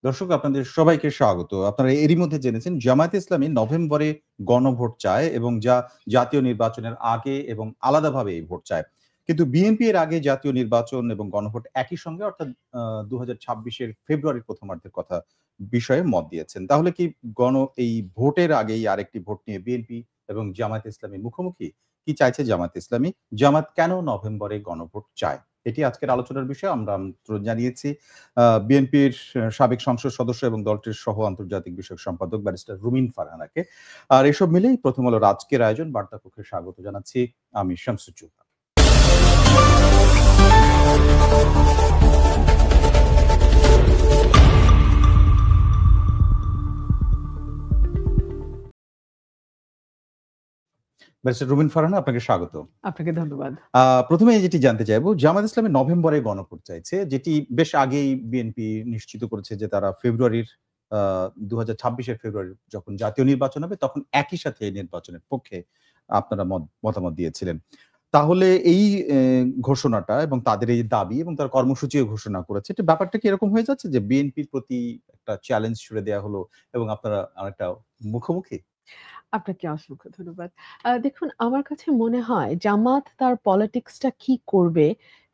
দর্শক আপনাদের সবাইকে স্বাগত। আপনারা এরই মধ্যে জেনেছেন জামায়াতে ইসলামী নভেম্বরে গণভোট চায় এবং যা জাতীয় নির্বাচনের আগে এবং আলাদাভাবে এই ভোট চায়। কিন্তু বিএনপি এর আগে জাতীয় নির্বাচন এবং গণভোট একই সঙ্গে অর্থাৎ ২০২৬ এর ফেব্রুয়ারির প্রথমার্ধের কথা বিষয়ে মত দিয়েছেন। তাহলে কি এই ভোটের আগেই আরেকটি ভোট নিয়ে বিএনপি এবং জামায়াতে ইসলামী মুখোমুখি? কি চাইছে জামায়াতে ইসলামী? জামাত কেন নভেম্বরে গণভোট চায়? এটি আজকের আলোচনার বিষয়। আমরা আমন্ত্রণ জানিয়েছি বিএনপির সাবেক সংসদ সদস্য এবং দলটির সহ আন্তর্জাতিক বিষয়ক সম্পাদক ব্যারিস্টার রুমিন ফারহানাকে। আর এসব মিলেই প্রথম আলোর আজকের আয়োজন বার্তা কক্ষে স্বাগত জানাচ্ছি আমি শামসুজ্জোহা। ব্যারিস্টার রুমিন ফারহানা, আপনাকে স্বাগত। আপনাকে ধন্যবাদ। প্রথমে যেটি জানতে চাইবো, জামাত ইসলামী নভেম্বরে গণভোট চাইছে, যেটি বেশ আগেই বিএনপি নিশ্চিত করেছে যে তারা ফেব্রুয়ারির ২০২৬ ফেব্রুয়ারি যখন জাতীয় নির্বাচন হবে তখন একই সাথে এই নির্বাচনের পক্ষে আপনারা মতামত দিয়েছিলেন। তাহলে এই ঘোষণাটা এবং তাদের এই দাবি এবং তার কর্মসূচিও ঘোষণা করেছে, এটা ব্যাপারটা কি এরকম হয়ে যাচ্ছে যে বিএনপির প্রতি একটা চ্যালেঞ্জ ছুড়ে দেওয়া হলো এবং আপনারা আরেকটা মুখোমুখি? আপনাকে অসংখ্য ধন্যবাদ। দেখুন, আমার কাছে মনে হয় জামাত তার পলিটিক্সটা কি করবে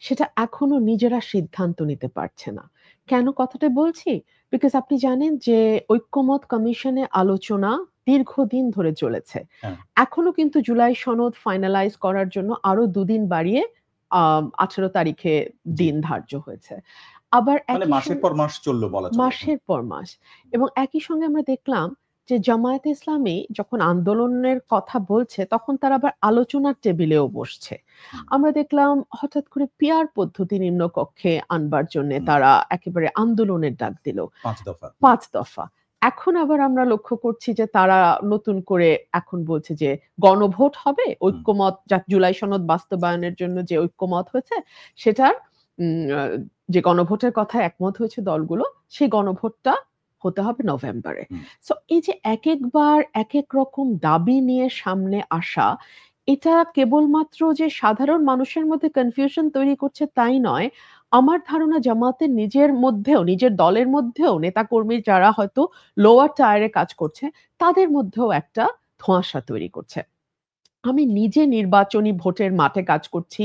সেটা এখনো নিজেরা সিদ্ধান্ত নিতে পারছে না। কেন কথাটা বলছি? বিকজ আপনি জানেন যে ঐক্যমত কমিশনে আলোচনা দীর্ঘদিন ধরে চলেছে। হ্যাঁ। এখনো কিন্তু জুলাই সনদ ফাইনালাইজ করার জন্য আরো ২ দিন বাড়িয়ে ১৮ তারিখে দিন ধার্য হয়েছে। আবার মানে মাসের পর মাস চলল বলা চলে। মাসের পর মাস। এবং একই সঙ্গে আমরা দেখলাম যে জামায়াতে ইসলামী যখন আন্দোলনের কথা বলছে তখন তারা আবার আলোচনার টেবিলেও বসছে। আমরা দেখলাম হঠাৎ করে পিয়ার পদ্ধতি নিম্নকক্ষে আনবার জন্য তারা একেবারে আন্দোলনের ডাক দিল ৫ দফা। এখন আবার আমরা লক্ষ্য করছি যে তারা নতুন করে এখন বলছে যে গণভোট হবে, ঐক্যমত জুলাই সনদ বাস্তবায়নের জন্য যে ঐক্যমত হয়েছে সেটার যে গণভোটের কথা একমত হয়েছে দলগুলো, সেই গণভোটটা হতে হবে নভেম্বরে। সো এই যে একেকবার একেক রকম দাবি নিয়ে সামনে আসা, এটা কেবলমাত্র যে সাধারণ মানুষের মধ্যে কনফিউশন তৈরি করছে তাই নয়, আমার ধারণা জামাতের নিজের মধ্যেও, নিজের দলের মধ্যেও নেতাকর্মী যারা হয়তো লোয়ার টায়ারে কাজ করছে তাদের মধ্যেও একটা ধোঁয়াশা তৈরি করছে। আমি নিজে নির্বাচনী ভোটের মাঠে কাজ করছি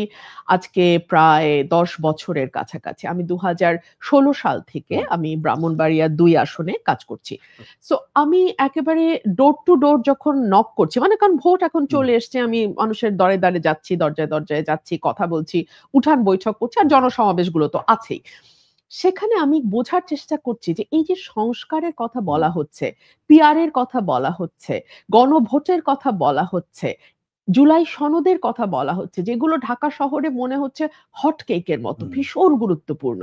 আজকে প্রায় ১০ বছরের কাছাকাছি। আমি ২০১৬ সাল থেকে আমি ব্রাহ্মণবাড়িয়া ২ আসনে কাজ করছি। সো আমি একেবারে ডোর টু ডোর যখন নক করছি, মানে কারণ ভোট এখন চলে এসছে, আমি মানুষের দরে দরে যাচ্ছি, দরজায় দরজায় যাচ্ছি, কথা বলছি, উঠান বৈঠক করছি, আর জনসমাবেশগুলো তো আছেই। সেখানে আমি বোঝার চেষ্টা করছি যে এই যে সংস্কারের কথা বলা হচ্ছে, পিআরের কথা বলা হচ্ছে, গণভোটের কথা বলা হচ্ছে, জুলাই সনদের কথা বলা হচ্ছে, যেগুলো ঢাকা শহরে মনে হচ্ছে হট কেকের মতো ভীষণ গুরুত্বপূর্ণ।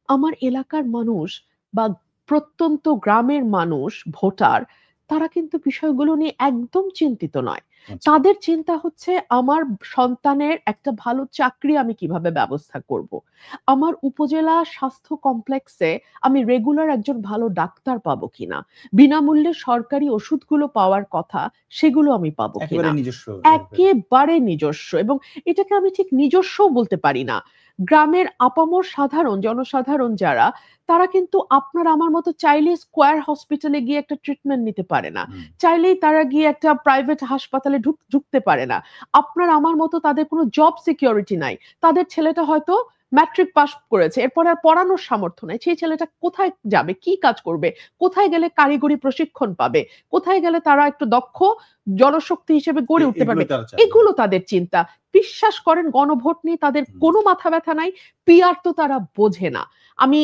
আমার এলাকার মানুষ বা প্রত্যন্ত গ্রামের মানুষ, ভোটার, তারা কিন্তু বিষয়গুলো নিয়ে একদম চিন্তিত নয়। তাদের চিন্তা হচ্ছে আমার সন্তানের একটা ভালো চাকরি আমি কিভাবে ব্যবস্থা করব। আমার উপজেলা স্বাস্থ্য কমপ্লেক্সে আমি রেগুলার একজন ভালো ডাক্তার পাবো কিনা, বিনামূল্যে সরকারি ওষুধগুলো পাওয়ার কথা সেগুলো আমি পাবো কিনা। একেবারে নিজস্ব, এবং এটাকে আমি ঠিক নিজস্ব বলতে পারি না। গ্রামের আপামর সাধারণ জনসাধারণ যারা, তারা কিন্তু আপনার আমার মতো চাইলে স্কয়ার হসপিটালে গিয়ে একটা ট্রিটমেন্ট নিতে পারে না, চাইলেই তারা গিয়ে একটা প্রাইভেট হাসপাতালে ঢুকতে পারে না। আপনার আমার মতো তাদের কোনো জব সিকিউরিটি নাই। তাদের ছেলেটা হয়তো ম্যাট্রিক পাস করেছে, এরপর আর পড়ানোর সামর্থ্য নাই। সেই ছেলেটা কোথায় যাবে, কি কাজ করবে, কোথায় গেলে কারিগরি প্রশিক্ষণ পাবে, কোথায় গেলে তারা একটু দক্ষ জনশক্তি হিসেবে গড়ে উঠতে পারবে, এগুলো তাদের চিন্তা। বিশ্বাস করেন, গণভোট নিয়ে তাদের কোনো মাথা ব্যথা নাই। পিআর তো তারা বোঝে না। আমি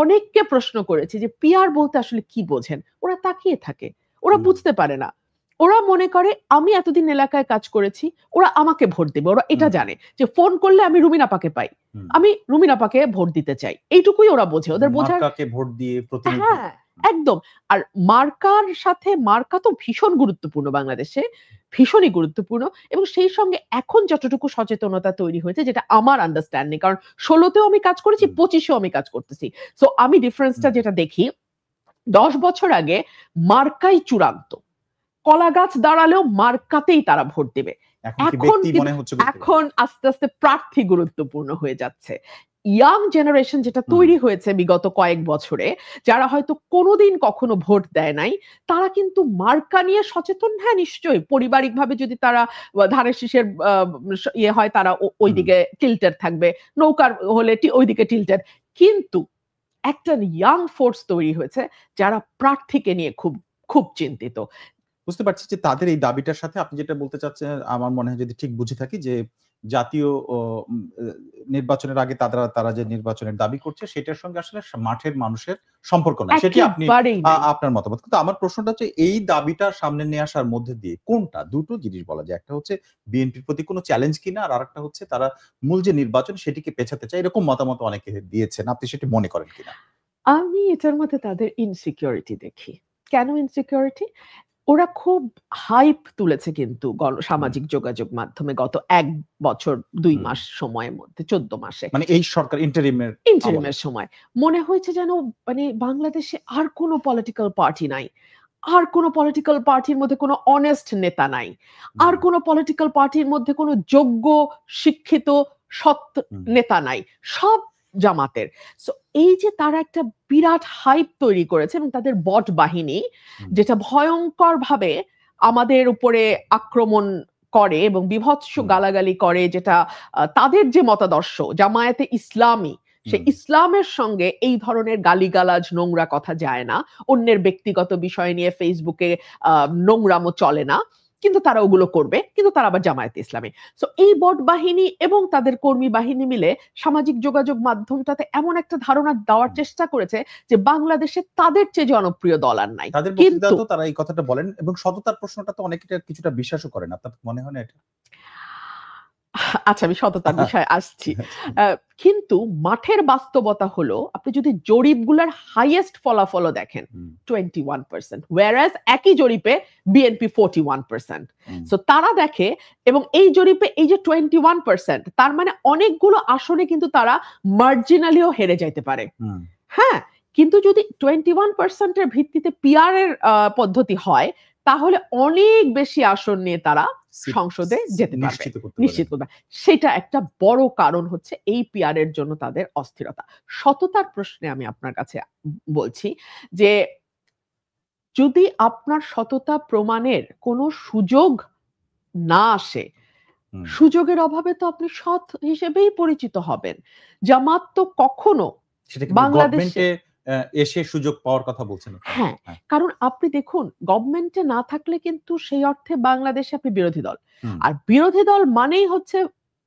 অনেককে প্রশ্ন করেছি যে পিআর বলতে আসলে কি বোঝেন। ওরা তাকিয়ে থাকে, ওরা বুঝতে পারে না। ওরা মনে করে আমি এতদিন এলাকায় কাজ করেছি, ওরা আমাকে ভোট দেবে। ওরা এটা জানে যে ফোন করলে আমি রুমিন আপাকে পাই, আমি রুমিন আপাকে ভোট দিতে চাই, এইটুকুই ওরা বোঝে। ওদের বোঝার ভোট দিয়ে প্রতিনিধি। হ্যাঁ, একদম। আর মার্কার সাথে, মার্কা তো ভীষণ গুরুত্বপূর্ণ বাংলাদেশে, ভীষণই গুরুত্বপূর্ণ। এবং সেই সঙ্গে এখন যতটুকু সচেতনতা তৈরি হয়েছে, যেটা আমার আন্ডারস্ট্যান্ডিং, কারণ ১৬তেও আমি কাজ করেছি, ২৫এও আমি কাজ করতেছি। সো আমি ডিফারেন্সটা যেটা দেখি, ১০ বছর আগে মার্কাই চূড়ান্ত, কলা গাছ দাঁড়ালেও মার্কাতেই তারা ভোট দেবে। এখন আস্তে আস্তে প্রার্থী গুরুত্বপূর্ণ হয়ে যাচ্ছে। ইয়াং জেনারেশন যেটা তৈরি হয়েছে বিগত কয়েক বছরে, যারা হয়তো কোনোদিন কখনো ভোট দেয় নাই, তারা কিন্তু মার্কা নিয়ে সচেতন। হ্যাঁ, নিশ্চয়ই পারিবারিকভাবে যদি তারা ধানের শীষের ইয়ে হয়, তারা ওইদিকে টিল্টেড থাকবে, নৌকার হলে ওইদিকে টিল্টেড। কিন্তু একটা ইয়াং ফোর্স তৈরি হয়েছে যারা প্রার্থীকে নিয়ে খুব খুব চিন্তিত। বুঝতে পারছি যে তাদের এই দাবিটার সাথে আপনি যেটা বলতে চাচ্ছেন, আমার মনে হয় যদি ঠিক বুঝে থাকি, যে জাতীয় নির্বাচনের আগে তারা যে নির্বাচনের দাবি করছে সেটার সঙ্গে আসলে মাঠের মানুষের সম্পর্ক নাই, সেটি আপনি একেবারেই নাই। আপনার মতামত। কিন্তু আমার প্রশ্নটা হচ্ছে এই দাবিটা সামনে নিয়ে আসার মধ্যে দিয়ে কোনটা, দুটো জিনিস বলা যায়, একটা হচ্ছে বিএনপির প্রতি কোনো চ্যালেঞ্জ কিনা, আর আরেকটা হচ্ছে তারা মূল যে নির্বাচন সেটিকে পেছাতে চায়, এরকম মতামত অনেকে দিয়েছেন, আপনি সেটি মনে করেন কিনা? আমি এটার মধ্যে তাদের ইনসিকিউরিটি দেখি। কেন ইনসিকিউরিটি? ওরা খুব হাইপ তুলেছে কিন্তু সামাজিক যোগাযোগ মাধ্যমে গত ১ বছর ২ মাস সময়ের মধ্যে, ১৪ মাসে। মানে এই সরকার ইন্টারিমের সময় মনে হয়েছে যেন মানে বাংলাদেশে আর কোনো পলিটিক্যাল পার্টি নাই। আর কোনো পলিটিক্যাল পার্টির মধ্যে কোনো অনেস্ট নেতা নাই। আর কোনো পলিটিক্যাল পার্টির মধ্যে কোনো যোগ্য, শিক্ষিত, সৎ নেতা নাই। সব জামাতের। সো এই যে তারা একটা বিরাট হাইপ তৈরি করেছে এবং তাদের বট বাহিনী যেটা ভয়ংকরভাবে আমাদের উপরে আক্রমণ করে এবং বীভৎস গালাগালি করে, যেটা তাদের যে মতাদর্শ জামায়াতে ইসলামী, সে ইসলামের সঙ্গে এই ধরনের গালিগালাজ, নোংরা কথা যায় না। অন্যের ব্যক্তিগত বিষয় নিয়ে ফেসবুকে নোংরামো চলে না। কিন্তু তারা ওগুলো করবে। কিন্তু তারা আবার জামায়াতে ইসলামী। সো এই বট বাহিনী এবং তাদের কর্মী বাহিনী মিলে সামাজিক যোগাযোগ মাধ্যমটাতে এমন একটা ধারণা দেওয়ার চেষ্টা করেছে যে বাংলাদেশে তাদের চেয়ে জনপ্রিয় দল আর নাই। তাদের বক্তৃতায় তো তারা এই কথাটা বলেন এবং সততার প্রশ্নটা তো অনেকে কিছুটা বিশ্বাসও করেন। আপনার মনে হয় না এটা? আচ্ছা, আমি সততার বিষয়ে আসছি। কিন্তু মাঠের বাস্তবতা হলো, আপনি যদি জরিপগুলার হাইয়েস্ট ফলাফলও দেখেন 21%, whereas একই জরিপে বিএনপি 41%। সো তারা দেখে, এবং এই জরিপে এই যে 21%, তার মানে অনেকগুলো আসনে কিন্তু তারা মার্জিনালিও হেরে যাইতে পারে। হ্যাঁ, কিন্তু যদি 21% এর ভিত্তিতে পিআর এর পদ্ধতি হয়, তাহলে অনেক বেশি আসন নিয়ে তারা সংসদে যেতে পারবে, নিশ্চিত করবে। সেটা একটা বড় কারণ হচ্ছে এই পিআর এর জন্য তাদের অস্থিরতা। সততার প্রশ্নে আমি আপনার কাছে বলছি যে যদি আপনার সততা প্রমাণের কোনো সুযোগ না আসে, সুযোগের অভাবে তো আপনি সৎ হিসেবেই পরিচিত হবেন। জামাত তো কখনো বাংলাদেশে এসে সুযোগ পাওয়ার কথা বলছেন। হ্যাঁ, কারণ আপনি দেখুন, গভর্নমেন্টে না থাকলে কিন্তু সেই অর্থে বাংলাদেশে আপনি বিরোধী দল। আর বিরোধী দল মানেই হচ্ছে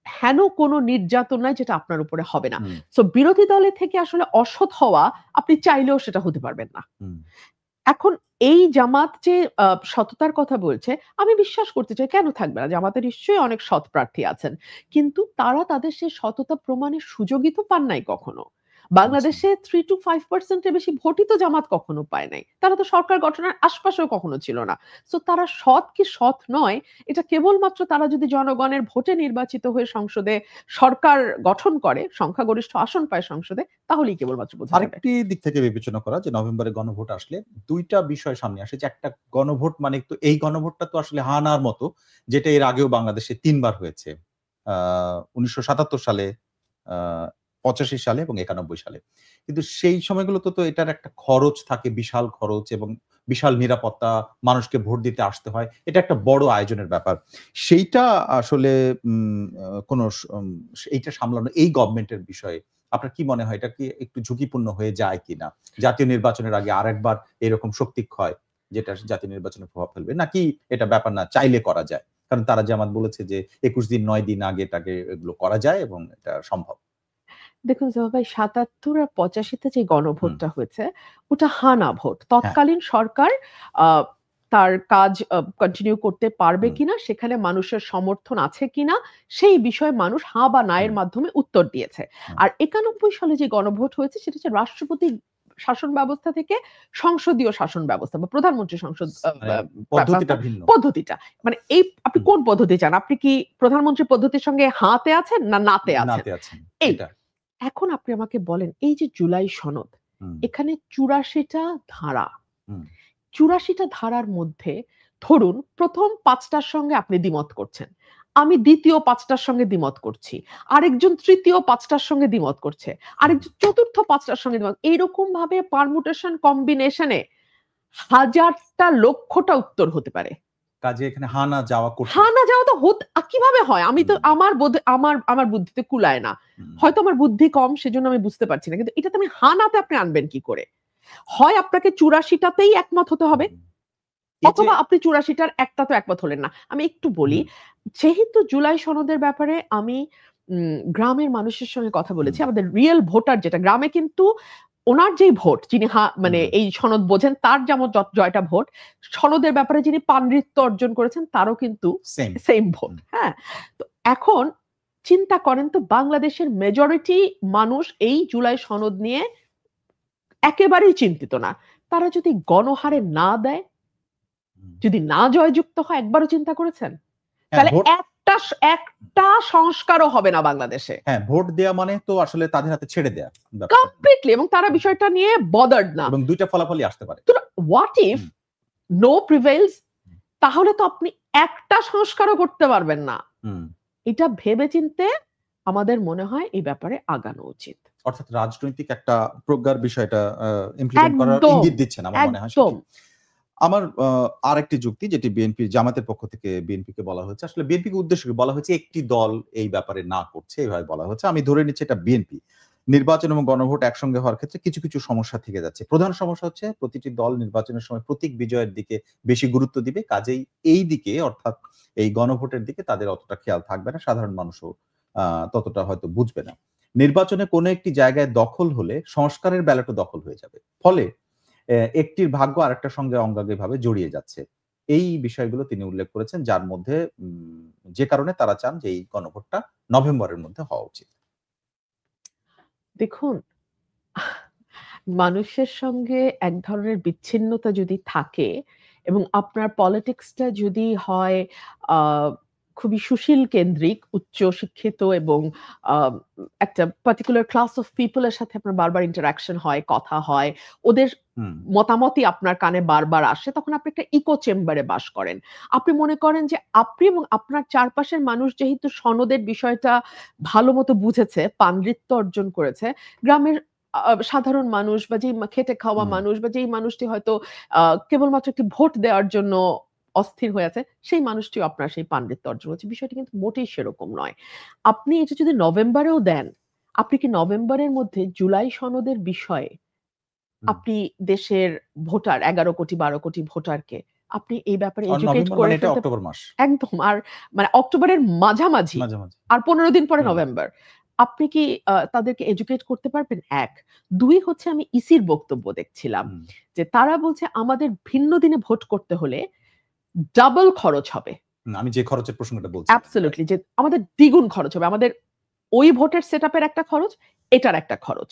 হেন কোনো নির্যাতন নাই যেটা আপনার উপরে হবে না। সো বিরোধী দলে থেকে আসলে অসৎ হওয়া আপনি চাইলেও সেটা হতে পারবেন না। এখন এই জামাত যে সততার কথা বলছে, আমি বিশ্বাস করতে চাই, কেন থাকবে না? জামাতে নিশ্চয়ই অনেক সৎ প্রার্থী আছেন। কিন্তু তারা তাদের সেই সততা প্রমাণের সুযোগই তো পান নাই কখনো। বাংলাদেশে 3 to 5% এর বেশি ভোটই তো জামাত কখনো পায় নাই। তারা তো সরকার গঠনের আশপাশেও কখনো ছিল না। সো তারা সৎ কি সৎ নয়, এটা কেবলমাত্র তারা যদি জনগণের ভোটে নির্বাচিত হয়ে সংসদে সরকার গঠন করে, সংখ্যাগরিষ্ঠ আসন পায় সংসদে, তাহলেই কেবলমাত্র বোঝা যাবে। আরেকটি দিক থেকে বিবেচনা করা যে নভেম্বরে গণভোট আসলে দুইটা বিষয় সামনে আসে, যে একটা গণভোট মানে তো এই গণভোটটা তো আসলে হানার মতো, যেটা এর আগেও বাংলাদেশে ৩ বার হয়েছে। ১৯৭৭ সালে, ৮৫ সালে এবং ৯১ সালে। কিন্তু সেই সময়গুলোতে তো এটার একটা খরচ থাকে, বিশাল খরচ এবং বিশাল নিরাপত্তা, মানুষকে ভোট দিতে আসতে হয়। এটা একটা বড় আয়োজনের ব্যাপার। সেইটা আসলে কোন এইটা সামলানো এই গভর্নমেন্টের বিষয়ে আপনার কি মনে হয়, এটা কি একটু ঝুঁকিপূর্ণ হয়ে যায় কিনা? জাতীয় নির্বাচনের আগে আরেকবার এরকম শক্তিক্ষয়, যেটা জাতীয় নির্বাচনে প্রভাব ফেলবে, নাকি এটা ব্যাপার না, চাইলে করা যায়? কারণ তারা জামাত বলেছে যে ২১ দিন ৯ দিন আগে তাকে এগুলো করা যায় এবং এটা সম্ভব। দেখুন জামাল ভাই, ৭৭ আর ৮৫ তে যে গণভোটটা হয়েছে, ওটা হানা ভোট। তৎকালীন সরকার তার কাজ কন্টিনিউ করতে পারবে কিনা, সেখানে মানুষের সমর্থন আছে কিনা, সেই বিষয়ে মানুষ হা বা না এর মাধ্যমে উত্তর দিয়েছে। আর ৯১ সালে যে গণভোট হয়েছে, সেটা হচ্ছে রাষ্ট্রপতি শাসন ব্যবস্থা থেকে সংসদীয় শাসন ব্যবস্থা বা প্রধানমন্ত্রী সংসদ পদ্ধতিটা। মানে এই আপনি কোন পদ্ধতি চান? আপনি কি প্রধানমন্ত্রী পদ্ধতির সঙ্গে হাতে আছেন না নাতে আছেন? এইটা। এখন আপনি আমাকে বলেন, এই যে জুলাই সনদ, এখানে ৮৪টা ধারা। ৮৪টা ধারার মধ্যে ধরুন প্রথম ৫টার সঙ্গে আপনি দ্বিমত করছেন। আমি দ্বিতীয় ৫টার সঙ্গে দ্বিমত করছি, আরেকজন তৃতীয় ৫টার সঙ্গে দ্বিমত করছে, আরেকজন চতুর্থ ৫টার সঙ্গে দ্বিমত। এইরকম ভাবে পারমুটেশন কম্বিনেশনে হাজারটা লক্ষটা উত্তর হতে পারে। কাজে এখানে হা না যাওয়া কঠিন। হা না যাওয়া তো কিভাবে হয়? আমি তো আমার বুদ্ধিতে কুলায় না। হয়তো আমার বুদ্ধি কম সেজন্য আমি বুঝতে পারছি না। কিন্তু এটাতে আমি হা নাতে আপনি আনবেন কি করে? হয় আপনাকে ৮৪টাতেই একমত হতে হবে অথবা আপনি ৮৪টার একটাতেও একমত হলেন না। আমি একটু বলি, যেহেতু জুলাই সনদের ব্যাপারে আমি গ্রামের মানুষের সঙ্গে কথা বলেছি। আমাদের রিয়েল ভোটার যেটা গ্রামে কিন্তু ওনার যেই ভোট যিনি মানে এই সনদ বোঝেন তার যেমন জয়টা ভোট, সনদের ব্যাপারে যিনি পাণ্ডিত্য অর্জন করেছেন তারও কিন্তু সেম ভোট। হ্যাঁ? তো এখন চিন্তা করেন তো বাংলাদেশের মেজরিটি মানুষ এই জুলাই সনদ নিয়ে একেবারেই চিন্তিত না। তারা যদি গণহারে না দেয়, যদি না জয়যুক্ত হয়, একবারও চিন্তা করেছেন? তাহলে একটা সংস্কারও হবে না বাংলাদেশে। হ্যাঁ, ভোট দেয়া মানে তো আসলে তাদের হাতে ছেড়ে দেয়া। কমপ্লিটলি, এবং তারা বিষয়টা নিয়ে বদার্ড না। এবং দুইটা ফলাফলই আসতে পারে। তো হোয়াট ইফ নো প্রিভেইলস? তাহলে তো আপনি একটা সংস্কারও করতে পারবেন না। এটা ভেবেচিন্তে আমাদের মনে হয় এই ব্যাপারে আগানো উচিত। অর্থাৎ রাজনৈতিক একটা প্রজ্ঞার বিষয়টা ইমপ্লিমেন্ট করার ইঙ্গিত দিচ্ছেন আমার মনে হয়। আমার আরেকটি যুক্তি যেটি বিএনপি জামাতের পক্ষ থেকে বিএনপিকে বলা হয়েছে, আসলে বিএনপিকে উদ্দেশ্য করে বলা হয়েছে একটি দল এই ব্যাপারে না করছে, এভাবে বলা হচ্ছে। আমি ধরে নিচ্ছি এটা বিএনপি। নির্বাচন এবং গণভোট একসঙ্গে হওয়ার ক্ষেত্রে কিছু কিছু সমস্যা থেকে যাচ্ছে। প্রধান সমস্যা হচ্ছে প্রতিটি দল নির্বাচনের সময় প্রতীক বিজয়ের দিকে বেশি গুরুত্ব দিবে, কাজেই এই দিকে অর্থাৎ এই গণভোটের দিকে তাদের অতটা খেয়াল থাকবে না, সাধারণ মানুষও ততটা হয়তো বুঝবে না। নির্বাচনে কোনো একটি জায়গায় দখল হলে সংস্কারের ব্যালটও দখল হয়ে যাবে, ফলে একটির ভাগ্য আরেকটার সঙ্গে অঙ্গাঙ্গিভাবে জড়িয়ে যাচ্ছে। এই বিষয়গুলো তিনি উল্লেখ করেছেন, যার মধ্যে যে কারণে তারা চান যে এই গণভোটটা নভেম্বরের মধ্যে হওয়া উচিত। দেখুন, মানুষের সঙ্গে এক ধরনের বিচ্ছিন্নতা যদি থাকে এবং আপনার পলিটিক্সটা যদি হয় খুবই সুশীল কেন্দ্রিক, উচ্চ শিক্ষিত এবং একটা পার্টিকুলার ক্লাস অফ পিপল এর সাথে আপনার বারবার ইন্টারঅ্যাকশন হয়, কথা হয়, ওদের মতামতই আপনার কানে বারবার আসে, তখন আপনি একটা ইকো চেম্বারে বাস করেন। আপনি মনে করেন যে আপনি এবং আপনার চারপাশের মানুষ যেহেতু সনদের বিষয়টা ভালো মতো বুঝেছে, পাণ্ডিত্য অর্জন করেছে, গ্রামের সাধারণ মানুষ বা যেই খেটে খাওয়া মানুষ বা যেই মানুষটি হয়তো কেবলমাত্র একটি ভোট দেওয়ার জন্য অস্থির হয়ে আছে, সেই মানুষটিও আপনার সেই পাণ্ডিত্য অর্জন করছে। বিষয়টি কিন্তু মোটেই সেরকম নয়। আপনি এটা যদি নভেম্বরেও দেন, আপনি কি নভেম্বরের মধ্যে জুলাই সনদের বিষয়ে আপনি দেশের ভোটার ১১ কোটি ১২ কোটি ভোটারকে আপনি এই ব্যাপারে এডুকেট করে এটা অক্টোবর মাস। একদম। আর মানে অক্টোবরের মাঝামাঝি আর ১৫ দিন পরে নভেম্বর। আপনি কি তাদেরকে এডুকেট করতে পারবেন? ১। ২ হচ্ছে আমি ইসির বক্তব্য দেখছিলাম যে তারা বলছে আমাদের ভিন্ন দিনে ভোট করতে হলে ডাবল খরচ হবে। আমি যে খরচের প্রসঙ্গটা বলছি। অ্যাবসলিউটলি, যে আমাদের দ্বিগুণ খরচ হবে। আমাদের ওই ভোটের সেটআপের একটা খরচ, এটার একটা খরচ।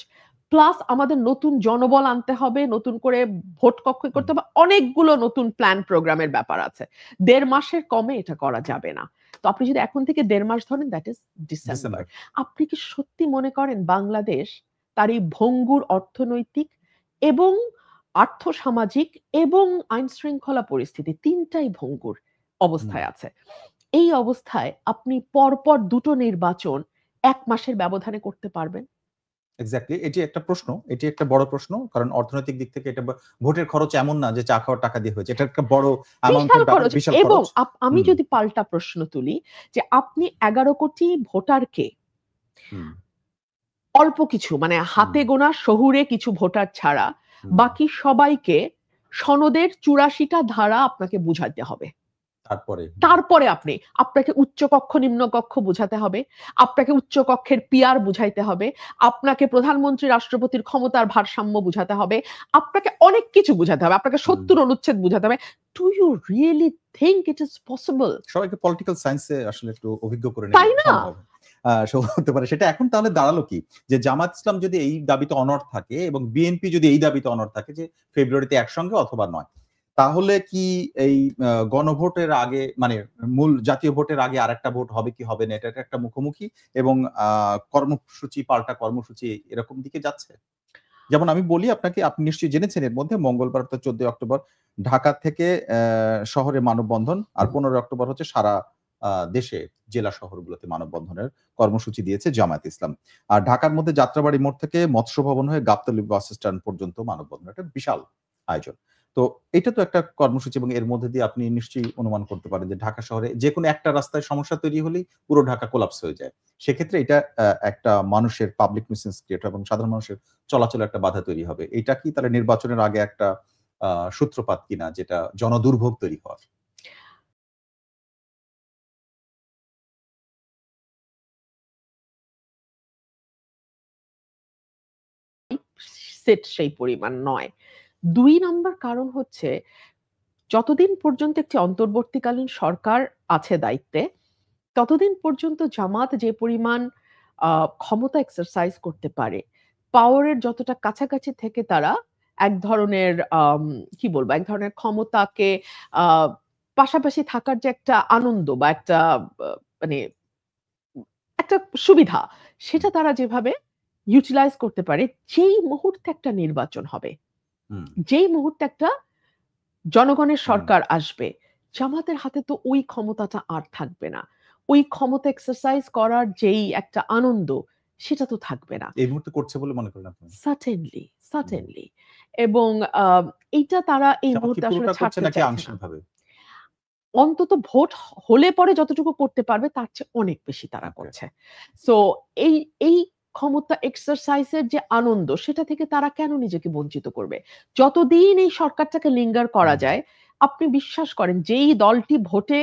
প্লাস আমাদের নতুন জনবল আনতে হবে, নতুন করে ভোট কক্ষ করতে হবে, অনেকগুলো নতুন প্ল্যান প্রোগ্রামের ব্যাপার আছে। ১.৫ মাসের কমে এটা করা যাবে না। তো আপনি যদি এখন থেকে ১.৫ মাস ধরেন, দ্যাট ইজ ডিসেম্বর। আপনি কি সত্যি মনে করেন বাংলাদেশ তার এই ভঙ্গুর অর্থনৈতিক এবং আর্থসামাজিক এবং আইন শৃঙ্খলা পরিস্থিতি, ৩টাই ভঙ্গুর অবস্থায় আছে। এই অবস্থায় আপনি পরপর ২টো নির্বাচন ১ মাসের ব্যবধানে করতে পারবেন? এক্সাক্টলি, এটি একটা প্রশ্ন, এটি একটা বড় প্রশ্ন। কারণ অর্থনৈতিক দিক থেকে এটা ভোটের খরচ এমন না যে চা খাওয়ার টাকা দিয়ে হয়েছে। এটা একটা বড় অ্যামাউন্টের ব্যাপার, বিশাল খরচ। এবং আমি যদি পাল্টা প্রশ্ন তুলি যে আপনি ১১ কোটি ভোটারকে অল্প কিছু মানে হাতে গোনা শহুরে কিছু ভোটার ছাড়া বাকি সবাইকে সনদের ৮৪টা ধারা আপনাকে বুঝাতে হবে। তারপরে আপনাকে উচ্চকক্ষ নিম্নকক্ষ বুঝাতে হবে, আপনাকে উচ্চকক্ষের পিআর বুঝাইতে হবে, আপনাকে প্রধানমন্ত্রী রাষ্ট্রপতির ক্ষমতার ভারসাম্য বুঝাতে হবে, আপনাকে অনেক কিছু বুঝাতে হবে, আপনাকে ৭০ অনুচ্ছেদ বুঝাতে হবে। Do you really think it is possible? সবাইকে পলিটিক্যাল সায়েন্সে আসলে একটু অভিজ্ঞ করে তাই না? হতে পারে। সেটা এখন তাহলে দাঁড়ালো কি, যে জামাত ইসলাম যদি এই দাবিতে অনড় থাকে এবং বিএনপি যদি এই দাবিতে অনড় থাকে যে ফেব্রুয়ারিতে একসঙ্গে অথবা নয়, তাহলে কি এই গণভোটের আগে মানে মূল জাতীয় ভোটের আগে আরেকটা ভোট হবে কি হবে না, এটা একটা মুখোমুখি এবং কর্মসূচি পাল্টা কর্মসূচি এরকম দিকে যাচ্ছে। যেমন আমি বলি আপনাকে, আপনি নিশ্চয়ই জেনেছেন এর মধ্যে মঙ্গলবার তো ১৪ অক্টোবর ঢাকা থেকে শহরে মানববন্ধন, আর ১৫ অক্টোবর হচ্ছে সারা দেশে জেলা শহরগুলোতে মানববন্ধনের কর্মসূচি দিয়েছে জামায়াত ইসলাম। আর ঢাকার মধ্যে যাত্রাবাড়ি মোড় থেকে মৎস্য ভবন হয়ে গাবতলী বাস স্ট্যান্ড পর্যন্ত মানববন্ধন, একটা বিশাল আয়োজন। তো এটা তো একটা কর্মসূচি এবং এর মধ্যে দিয়ে আপনি নিশ্চয়ই অনুমান করতে পারেন যে ঢাকা শহরে যেকোনো একটা রাস্তায় সমস্যা তৈরি হলেই পুরো ঢাকা কোলাপস হয়ে যায়। সেক্ষেত্রে এটা একটা মানুষের পাবলিক নিউসেন্স ক্রিয়েট এবং সাধারণ মানুষের চলাচলে একটা বাধা তৈরি হবে। এটা কি তাহলে নির্বাচনের আগে একটা আ সূত্রপাত কিনা যেটা জনদুর্ভোগ তৈরি হওয়ার? সেট সেই পরিমাণ নয়। ২ নাম্বার কারণ হচ্ছে যতদিন পর্যন্ত একটি অন্তর্বর্তীকালীন সরকার আছে দায়িত্বে, ততদিন পর্যন্ত জামাত যে পরিমাণ আ ক্ষমতা এক্সারসাইজ করতে পারে, পাওয়ার এর যতটা কাছাকাছি থেকে তারা এক ধরনের কি বলবো? এক ধরনের ক্ষমতাকে আ পাশাপাশি থাকার যে একটা আনন্দ বা একটা আ মানে একটা সুবিধা, হুম, সেটা তারা যেভাবে ইউটিলাইজ করতে পারে, যেই মুহূর্তে একটা নির্বাচন হবে, হুম, যেই মুহূর্তে একটা জনগণের হুম। সরকার আসবে, জামাতের হাতে তো ওই ক্ষমতাটা আর থাকবে না। ওই ক্ষমতা এক্সারসাইজ করার যেই একটা আনন্দ, সেটা তো থাকবে না। এই মুহূর্তে করছে বলে মনে করেন আপনি? সার্টেনলি, হুম। সার্টেনলি এবং আ এইটা তারা এই জামাত কি মুহূর্তে আসলে পুরোটা করছে ছাড়তে নাকি চাইছে না। আংশিকভাবে? অন্তত ভোট হলে পরে যতটুকু করতে পারবে তার চেয়ে অনেক বেশি তারা ওকে। করছে। সো এই এই ক্ষমতা এক্সারসাইজ এর যে আনন্দ সেটা থেকে তারা কেন নিজেকে বঞ্চিত করবে? যতদিন এই সরকারটাকে লিঙ্গার করা হুম। যায়, আপনি বিশ্বাস করেন যেই দলটি ভোটে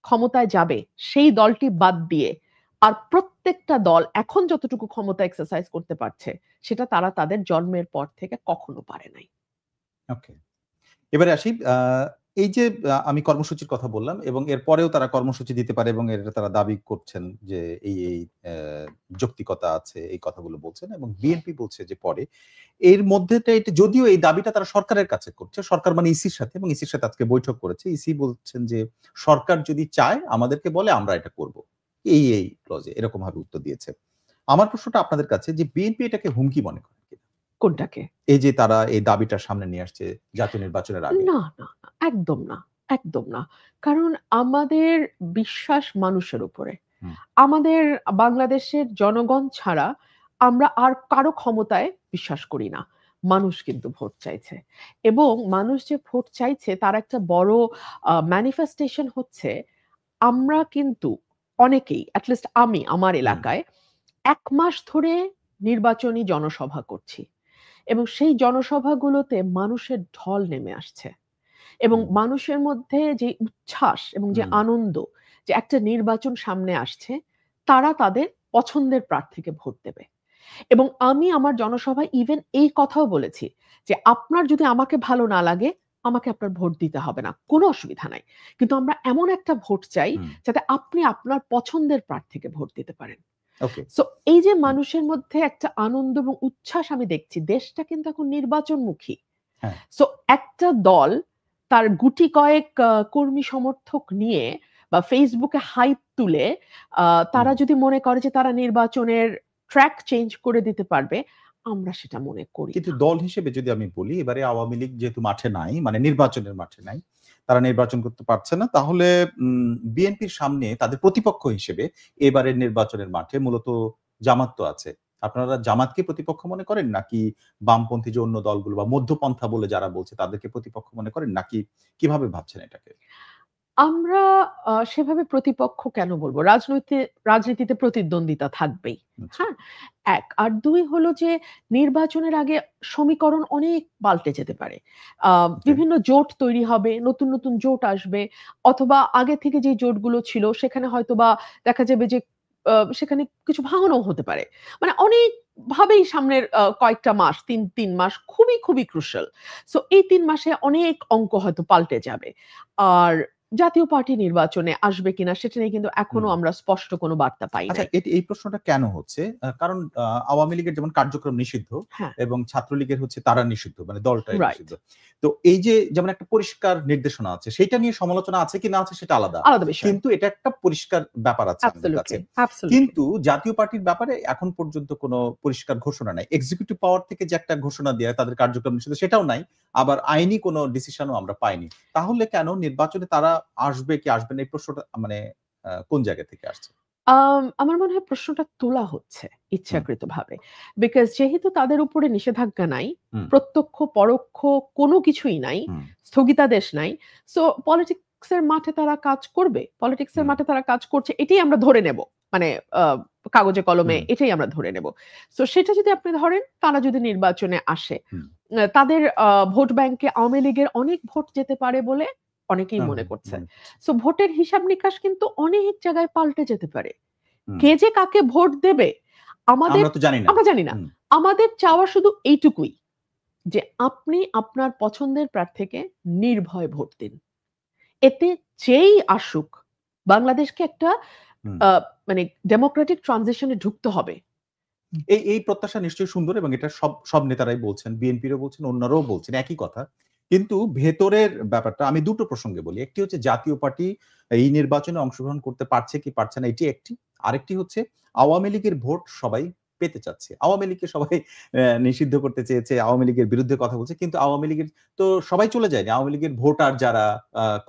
ক্ষমতায় যাবে সেই দলটি বাদ দিয়ে আর প্রত্যেকটা দল এখন যতটুকু ক্ষমতা এক্সারসাইজ করতে পারছে সেটা তারা তাদের জন্মের পর থেকে কখনো পারে নাই। ওকে। এবারে আসি এই যে আমি কর্মসূচির কথা বললাম এবং এরপরেও তারা কর্মসূচি দিতে পারে এবং এটা তারা দাবি করছেন যে এই যৌক্তিকতা আছে এই কথাগুলো বলছেন এবং বিএনপি বলছে যে পরে। এর মধ্যেটা এটা যদিও এই দাবিটা তারা সরকারের কাছে করছে। সরকার মানে ইসির সাথে এবং ইসির সাথে আজকে বৈঠক করেছে। ইসি বলছেন যে সরকার যদি চায় আমাদেরকে বলে আমরা এটা করব। এই ক্লজে এরকমভাবে উত্তর দিয়েছে। আমার প্রশ্নটা আপনাদের কাছে যে বিএনপি এটাকে হুমকি মনে করে কিনা? কোনটাকে? এই যে তারা এই দাবিটা সামনে নিয়ে আসছে জাতীয় নির্বাচনের আগে। না, না, না। একদম না, একদম না। কারণ আমাদের বিশ্বাস মানুষের উপরে। হুম, আমাদের বাংলাদেশের জনগণ ছাড়া আমরা আর কারো ক্ষমতায় বিশ্বাস করি না। মানুষ কিন্তু ভোট চাইছে। এবং মানুষ যে ভোট চাইছে তার একটা বড় ম্যানিফেস্টেশন হচ্ছে আমরা কিন্তু অনেকেই এট লিস্ট আমি আমার হুম, এলাকায় ১ মাস ধরে নির্বাচনী জনসভা করছি। এবং সেই জনসভাগুলোতে মানুষের ঢল নেমে আসছে। এবং হুম, মানুষের মধ্যে যে উচ্ছ্বাস এবং যে হুম, আনন্দ যে একটা নির্বাচন সামনে আসছে, তারা তাদের পছন্দের প্রার্থীকে ভোট দেবে। এবং আমি আমার জনসভায় ইভেন এই কথাও বলেছি যে, "আপনার যদি আমাকে ভালো না লাগে, আমাকে আপনার ভোট দিতে হবে না। কোনো অসুবিধা নাই। কিন্তু আমরা এমন একটা ভোট চাই হুম। যাতে আপনি আপনার পছন্দের প্রার্থীকে ভোট দিতে পারেন।" ওকে। সো এই যে হুম, মানুষের মধ্যে একটা আনন্দ এবং উচ্ছ্বাস আমি দেখছি, দেশটা কিন্তু এখন নির্বাচনমুখী। হ্যাঁ, সো একটা দল তার গুটি কয়েক কর্মী সমর্থক নিয়ে বা Facebook এ হাইপ তুলে আ হুম। তারা যদি মনে করে যে তারা নির্বাচনের ট্র্যাক চেঞ্জ করে দিতে পারবে, আমরা সেটা মনে করি কিন্তু না। দল হিসেবে যদি আমি বলি, এবারে আওয়ামী লীগ যেহেতু মাঠে নাই, মানে নির্বাচনের মাঠে নাই, তারা নির্বাচন করতে পারছে না। তাহলে বিএনপির সামনে তাদের প্রতিপক্ষ হিসেবে এবারের নির্বাচনের মাঠে মূলত জামাত তো আছে। আপনারা জামাতকে প্রতিপক্ষ মনে করেন? নাকি বামপন্থী যে অন্য দলগুলো বা মধ্যপন্থা বলে যারা বলছে তাদেরকে প্রতিপক্ষ মনে করেন? নাকি কিভাবে ভাবছেন এটাকে? আমরা সেভাবে প্রতিপক্ষ কেন বলব? রাজনীতিতে প্রতিদ্বন্দ্বিতা থাকবেই। আচ্ছা। হ্যাঁ? ১ আর ২ হলো যে নির্বাচনের আগে সমীকরণ অনেক পাল্টে যেতে পারে। আ ওকে। বিভিন্ন জোট তৈরি হবে, নতুন, নতুন জোট আসবে অথবা আগে থেকে যে জোটগুলো ছিল সেখানে হয়তোবা দেখা যাবে যে সেখানে কিছু ভাঙনও হতে পারে। মানে অনেকভাবেই সামনের কয়েকটা মাস ৩ মাস খুবই, খুবই ক্রুশাল। সো এই ৩ মাসে অনেক অঙ্ক হয়তো পাল্টে যাবে। আর জাতীয় পার্টি নির্বাচনে আসবে কিনা সেটা নিয়ে কিন্তু এখনো হুম। আমরা স্পষ্ট কোনো বার্তা পাই আচ্ছা নাই। এই প্রশ্নটা কেন হচ্ছে? কারণ আওয়ামী লীগের যেমন কার্যক্রম নিষিদ্ধ হ্যাঁ, এবং ছাত্রলীগের হচ্ছে তারা নিষিদ্ধ। মানে দলটাই রাইট। নিষিদ্ধ। তো এই যে যেমন একটা পরিষ্কার নির্দেশনা আছে, সেইটা নিয়ে সমালোচনা আছে কি না আছে সেটা আলাদা। আলাদা বিষয়। কিন্তু এটা একটা পরিষ্কার ব্যাপার আছে আমাদের কাছে। Absolutely, absolutely. কিন্তু জাতীয় পার্টির ব্যাপারে এখন পর্যন্ত কোনো পরিষ্কার ঘোষণা নাই। এক্সিকিউটিভ পাওয়ার থেকে যে একটা ঘোষণা দেয়া তাদের কার্যক্রম নিষিদ্ধ সেটাও নাই। আবার আইনি কোনো ডিসিশন ও আমরা পাইনি। তাহলে কেন নির্বাচনে তারা আসবে কি আসবে না, এই প্রশ্নটা মানে কোন জায়গা থেকে আসছে? আমার মনে হয় প্রশ্নটা তোলা হচ্ছে ইচ্ছাকৃতভাবে। বিকজ যেহেতু তাদের উপরে নিষেধাজ্ঞা নাই, হুম, প্রত্যক্ষ পরোক্ষ কোনো কিছুই নাই, হুম, স্থগিতাদেশ নাই। সো পলিটিক্স এর মাঠে তারা কাজ করবে। পলিটিক্স এর হুম, মাঠে তারা কাজ করছে এটাই আমরা ধরে নেব। মানে আ কাগজে কলমে হুম, এটাই আমরা ধরে নেব। সো সেটা যদি আপনি ধরেন তারা যদি নির্বাচনে আসে, হুম, তাদের ভোট ব্যাংকে আওয়ামী লীগের অনেক ভোট যেতে পারে বলে অনেকেই হুম, মনে করছে। মনে করছি। সো ভোটের হিসাব নিকাশ কিন্তু অনেক জায়গায় পাল্টে যেতে পারে। হুম, কে যে কাকে ভোট দেবে আমাদের আমরা তো জানি না। আমরা জানি না। হুম, আমাদের চাওয়া শুধু এইটুকুই যে আপনি আপনার পছন্দের প্রার্থীকে নির্ভয়ে ভোট দিন। এতে যেই আসুক বাংলাদেশকে একটা হুম। আ মানে ডেমোক্রেটিক ট্রানজিশন এ ঢুকতে হবে। এই প্রত্যাশা নিশ্চয়ই সুন্দর এবং এটা সব নেতারাই বলছেন। বিএনপিরও বলছেন, অন্যরাও বলছেন একই কথা। কিন্তু ভেতরের ব্যাপারটা আমি দুটো প্রসঙ্গে বলি। একটি হচ্ছে জাতীয় পার্টি এই নির্বাচনে অংশগ্রহণ করতে পারছে কি পারছে না এটি একটি। আরেকটি হচ্ছে আওয়ামী লীগের ভোট সবাই পেতে চাচ্ছে। আওয়ামী লীগকে সবাই নিষিদ্ধ করতে চেয়েছে, আওয়ামী লীগের বিরুদ্ধে কথা বলছে। কিন্তু আওয়ামী লীগের তো সবাই চলে যায়নি। আওয়ামী লীগের ভোটার যারা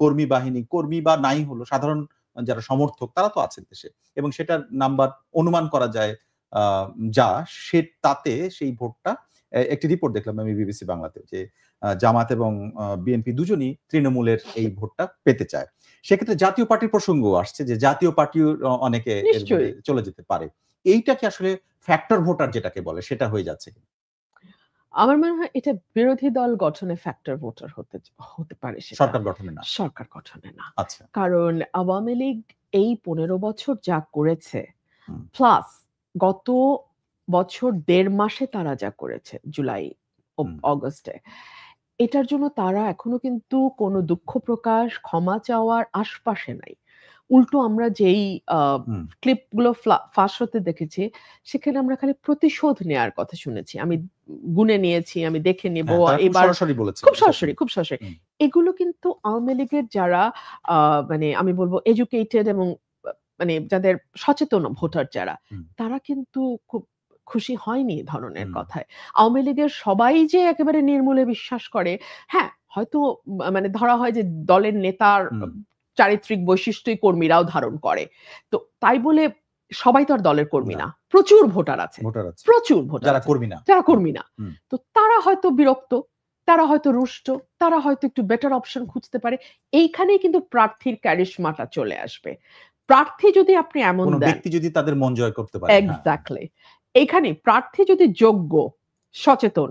কর্মী বাহিনী, কর্মী বা নাই হলো সাধারণ যারা সমর্থক তারা তো আছেন দেশে। এবং সেটার নাম্বার অনুমান করা যায় আ যা তাতে সেই ভোটটা একটি রিপোর্ট দেখলাম আমি বিবিসি বাংলাতে যে জামাত এবং বিএনপি দুজনই তৃণমূলের এই ভোটটা পেতে চায়। সেক্ষেত্রে জাতীয় পার্টির প্রসঙ্গও আসছে যে জাতীয় পার্টিও অনেকে এর মধ্যে নিশ্চয়ই। চলে যেতে পারে। এইটা কি আসলে ফ্যাক্টর ভোটার যেটাকে বলে সেটা হয়ে যাচ্ছে কিনা? আমার মনে হয় এটা বিরোধী দল গঠনে ফ্যাক্টর ভোটার হতে পারে সেটা। সরকার গঠনে না। সরকার গঠনে না। আচ্ছা। কারণ আওয়ামী লীগ এই ১৫ বছর যা করেছে হুম, প্লাস গত বছর ১.৫ মাসে তারা যা করেছে জুলাই, হুম, অগাস্টে। এটার জন্য তারা এখনো কিন্তু কোনো দুঃখ প্রকাশ, ক্ষমা চাওয়ার আশপাশে নাই। উল্টো আমরা যেই আ হুম। ক্লিপগুলো ফাঁস হতে দেখেছি, সেখানে আমরা খালি প্রতিশোধ নেয়ার কথা শুনেছি। আমি গুনে নিয়েছি, আমি দেখে নিব হ্যাঁ, তারা খুব এবার সরাসরি বলেছে খুব এসব সরাসরি, নিয়ে। খুব সরাসরি। হুম, এগুলো কিন্তু আওয়ামী লীগের যারা আ মানে আমি বলব এডুকেটেড এবং মানে যাদের সচেতন ভোটার যারা, হুম, তারা কিন্তু খুব খুশি হয়নি এ ধরনের হুম, কথায়। আওয়ামী লীগের সবাই যে একেবারে নির্মূলে বিশ্বাস করে, হ্যাঁ, হয়তো মানে ধরা হয় যে দলের নেতার হুম। চারিত্রিক বৈশিষ্ট্যই কর্মীরাও ধারণ করে। তো তাই বলে সবাই তো আর দলের কর্মী না, না। প্রচুর ভোটার আছে। ভোটার আছে। প্রচুর ভোটার যারা আছে। কর্মী না। যারা হুম, কর্মী না। হুম। তো তারা হয়তো বিরক্ত, তারা হয়তো রুষ্ট, তারা হয়তো একটু বেটার অপশন খুঁজতে পারে। এইখানেই কিন্তু প্রার্থীর ক্যারিশমাটা চলে আসবে। প্রার্থী যদি আপনি এমন কোন দেন ব্যক্তি যদি তাদের মন জয় করতে পারে। হ্যাঁ, হ্যাঁ। এক্সাক্টলি। এইখানে প্রার্থী যদি যোগ্য, সচেতন,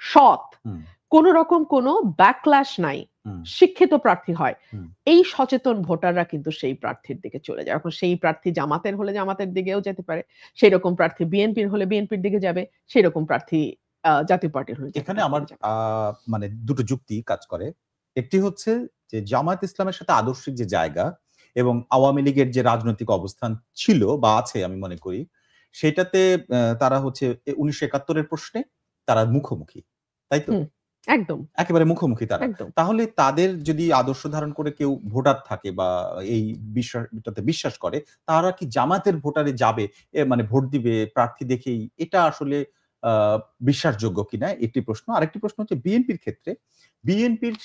সৎ, হুম, কোন রকম কোনো ব্যাকল্যাশ নাই, হুম, শিক্ষিত প্রার্থী হয়, হুম। এই সচেতন ভোটাররা কিন্তু সেই প্রার্থীর দিকে চলে যায়। এখন সেই প্রার্থী জামাতের হলে জামাতের দিকেও যেতে পারে। সেইরকম প্রার্থী বিএনপির হলে বিএনপির দিকে যাবে। সেইরকম প্রার্থী জাতীয় পার্টির হলে জাতীয় এখানে পার্টির আমার দিকে যাবে। মানে ২ টো যুক্তি কাজ করে। একটি হচ্ছে যে জামায়াত ইসলামের সাথে আদর্শিক যে জায়গা এবং আওয়ামী লীগের যে রাজনৈতিক অবস্থান ছিল বা আছে আমি মনে করি, সেটাতে তারা হচ্ছে ১৯৭১ এর প্রশ্নে তারা মুখোমুখি। তাই তো? হুম, একদম, একেবারে মুখোমুখি তারা। একদম। তাহলে তাদের যদি আদর্শ ধারণ করে কেউ ভোটার থাকে বা এই বিষয়টাতে বিশ্বাস করে, তারা কি জামায়াতের ভোটারে যাবে? মানে ভোট দিবে প্রার্থী দেখেই এটা আসলে আ বিশ্বাসযোগ্য কিনা একটি প্রশ্ন। আরেকটি প্রশ্ন হচ্ছে বিএনপির ক্ষেত্রে। বিএনপির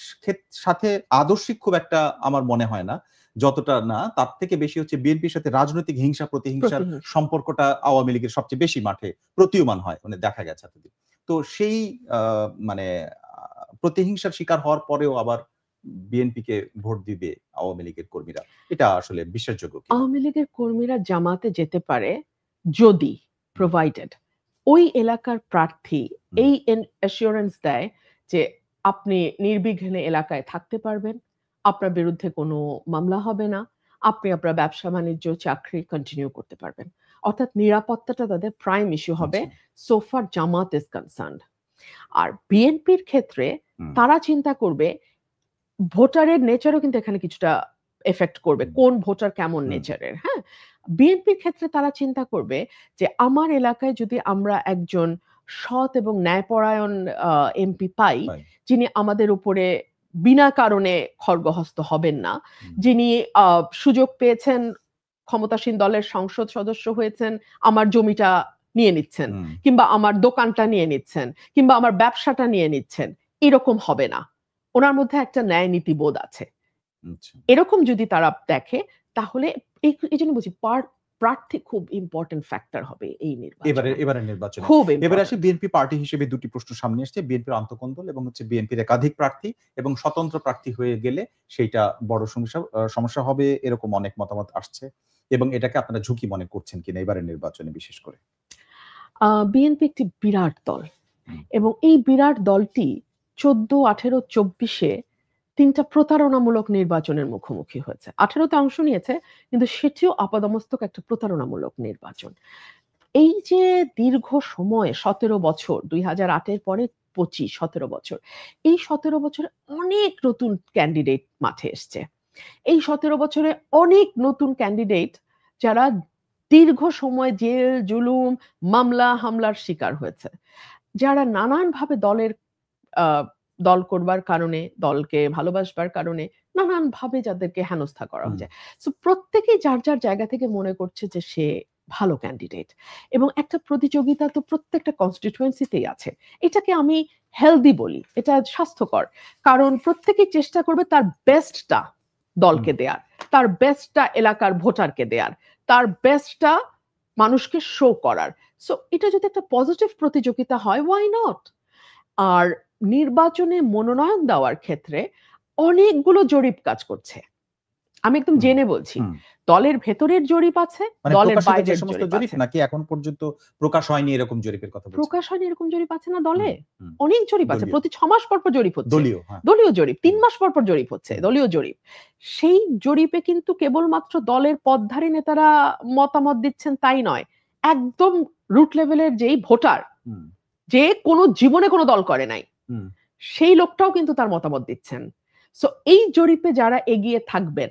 সাথে আদর্শিক খুব একটা আমার মনে হয় না। যতটা না তার থেকে বেশি হচ্ছে বিএনপির সাথে রাজনৈতিক হিংসা প্রতিহিংসার প্রতিহিংসা। সম্পর্কটা আওয়ামী লীগের সবচেয়ে বেশি মাঠে প্রতীয়মান হয়। মানে দেখা গেছে এতদিন। তো সেই আ মানে প্রতিহিংসার শিকার হওয়ার পরেও আবার বিএনপিকে ভোট দিবে আওয়ামী লীগের কর্মীরা। এটা আসলে বিশ্বাসযোগ্য কিনা? আওয়ামী লীগের কর্মীরা জামাতে যেতে পারে যদি হুম, প্রোভাইডেড ওই এলাকার প্রার্থী হুম, এই অ্যাসিওরেন্স দেয় যে আপনি নির্বিঘ্নে এলাকায় থাকতে পারবেন। আপনার বিরুদ্ধে কোনো মামলা হবে না। আপনি আপনার ব্যবসা-বাণিজ্য, চাকরি কন্টিনিউ করতে পারবেন। অর্থাৎ নিরাপত্তাটা তাদের প্রাইম ইস্যু হবে আচ্ছা। সো ফার জামাত ইস কনসার্নড। আর বিএনপির ক্ষেত্রে হুম, তারা চিন্তা করবে ভোটারের নেচারও কিন্তু এখানে কিছুটা এফেক্ট করবে। হুম, কোন ভোটার কেমন হুম, নেচারের, হ্যাঁ? বিএনপির ক্ষেত্রে তারা চিন্তা করবে যে আমার এলাকায় যদি আমরা একজন সৎ এবং ন্যায়পরায়ণ আ এমপি পাই, তাই। যিনি আমাদের উপরে বিনা কারণে খড়গহস্ত হবেন না, হুম, যিনি আ সুযোগ পেয়েছেন ক্ষমতাসীন দলের সংসদ সদস্য হয়েছেন, আমার জমিটা নিয়ে নিচ্ছেন, হুম, কিংবা আমার দোকানটা নিয়ে নিচ্ছেন, কিংবা আমার ব্যবসাটা নিয়ে নিচ্ছেন। এরকম হবে না। উনার মধ্যে একটা ন্যায় নীতিবোধ আছে। আচ্ছা। এরকম যদি তারা দেখে তাহলে এইজন্য বলছি প্রার্থী খুব ইম্পোর্টেন্ট ফ্যাক্টর হবে এই নির্বাচনে। এবারের নির্বাচনে। খুব এবারে আসি ইম্পোর্টেন্ট। বিএনপি পার্টি হিসেবে ২ টি প্রশ্ন সামনে আসছে। বিএনপির আন্তঃকন্দল এবং হচ্ছে বিএনপির একাধিক প্রার্থী এবং স্বতন্ত্র প্রার্থী হয়ে গেলে সেইটা বড় সমস্যা হবে এরকম অনেক মতামত আসছে। এবং এটাকে আপনারা ঝুঁকি মনে করছেন কিনা এবারের নির্বাচনে বিশেষ করে? বিএনপি একটি বিরাট দল হুম, এবং এই বিরাট দলটি ১৪, ১৮, ২৪ এ ৩ টা প্রতারণামূলক নির্বাচনের মুখোমুখি হয়েছে। ১৮ তে অংশ নিয়েছে কিন্তু সেটিও আপাদমস্তক একটা প্রতারণামূলক নির্বাচন। এই যে দীর্ঘ সময় ১৭ বছর ২০০৮ এর পরে ২৫, ১৭ বছর। এই ১৭ বছরে অনেক নতুন ক্যান্ডিডেট মাঠে এসছে। এই ১৭ বছরে অনেক নতুন ক্যান্ডিডেট যারা দীর্ঘ সময় জেল, জুলুম, মামলা, হামলার শিকার হয়েছে। যারা নানানভাবে আ দল করবার কারণে, দলকে ভালোবাসবার কারণে নানানভাবে যাদেরকে হেনস্থা করা হুম, হয়েছে। সো প্রত্যেকেই যার জায়গা থেকে মনে করছে যে সে ভালো ক্যান্ডিডেট এবং একটা প্রতিযোগিতা তো প্রত্যেকটা কনস্টিটুয়েন্সি তেই আছে। এটাকে আমি হেলথি বলি। এটা স্বাস্থ্যকর। কারণ প্রত্যেকেই চেষ্টা করবে তার বেস্টটা হুম। দলকে দেয়ার, তার বেস্টটা এলাকার ভোটারকে দেয়ার, তার বেস্টটা মানুষকে শো করার। সো এটা যদি একটা পজিটিভ প্রতিযোগিতা হয়, why not? আর নির্বাচনে মনোনয়ন দেওয়ার ক্ষেত্রে অনেকগুলো জরিপ কাজ করছে। আমি একদম হুম, জেনে বলছি। হুম। দলের ভেতরের জরিপ আছে, মানে দলের প্রকাশিত যে বাইরের সমস্ত জরিপ জরিপ আছে। নাকি এখন পর্যন্ত প্রকাশ হয়নি এরকম জরিপের কথা বলছেন? প্রকাশ হয়নি এরকম জরিপ আছে না দলে? হুম, হুম। অনেক জরিপ আছে। দলীয়, প্রতি ৬ মাস পর জরিপ হচ্ছে। দলীয়, হ্যাঁ। দলীয় জরিপ। ৩ হুম, মাস পর জরিপ হচ্ছে। হুম, দলীয় জরিপ। সেই জরিপে কিন্তু কেবলমাত্র দলের পদধারী নেতারা মতামত দিচ্ছেন তাই নয়। একদম রুট লেভেলের যেই ভোটার, হুম, যে জীবনে কোনো দল করে নাই। হুম। সেই লোকটাও কিন্তু তার মতামত দিচ্ছেন। সো এই জরিপে যারা এগিয়ে থাকবেন,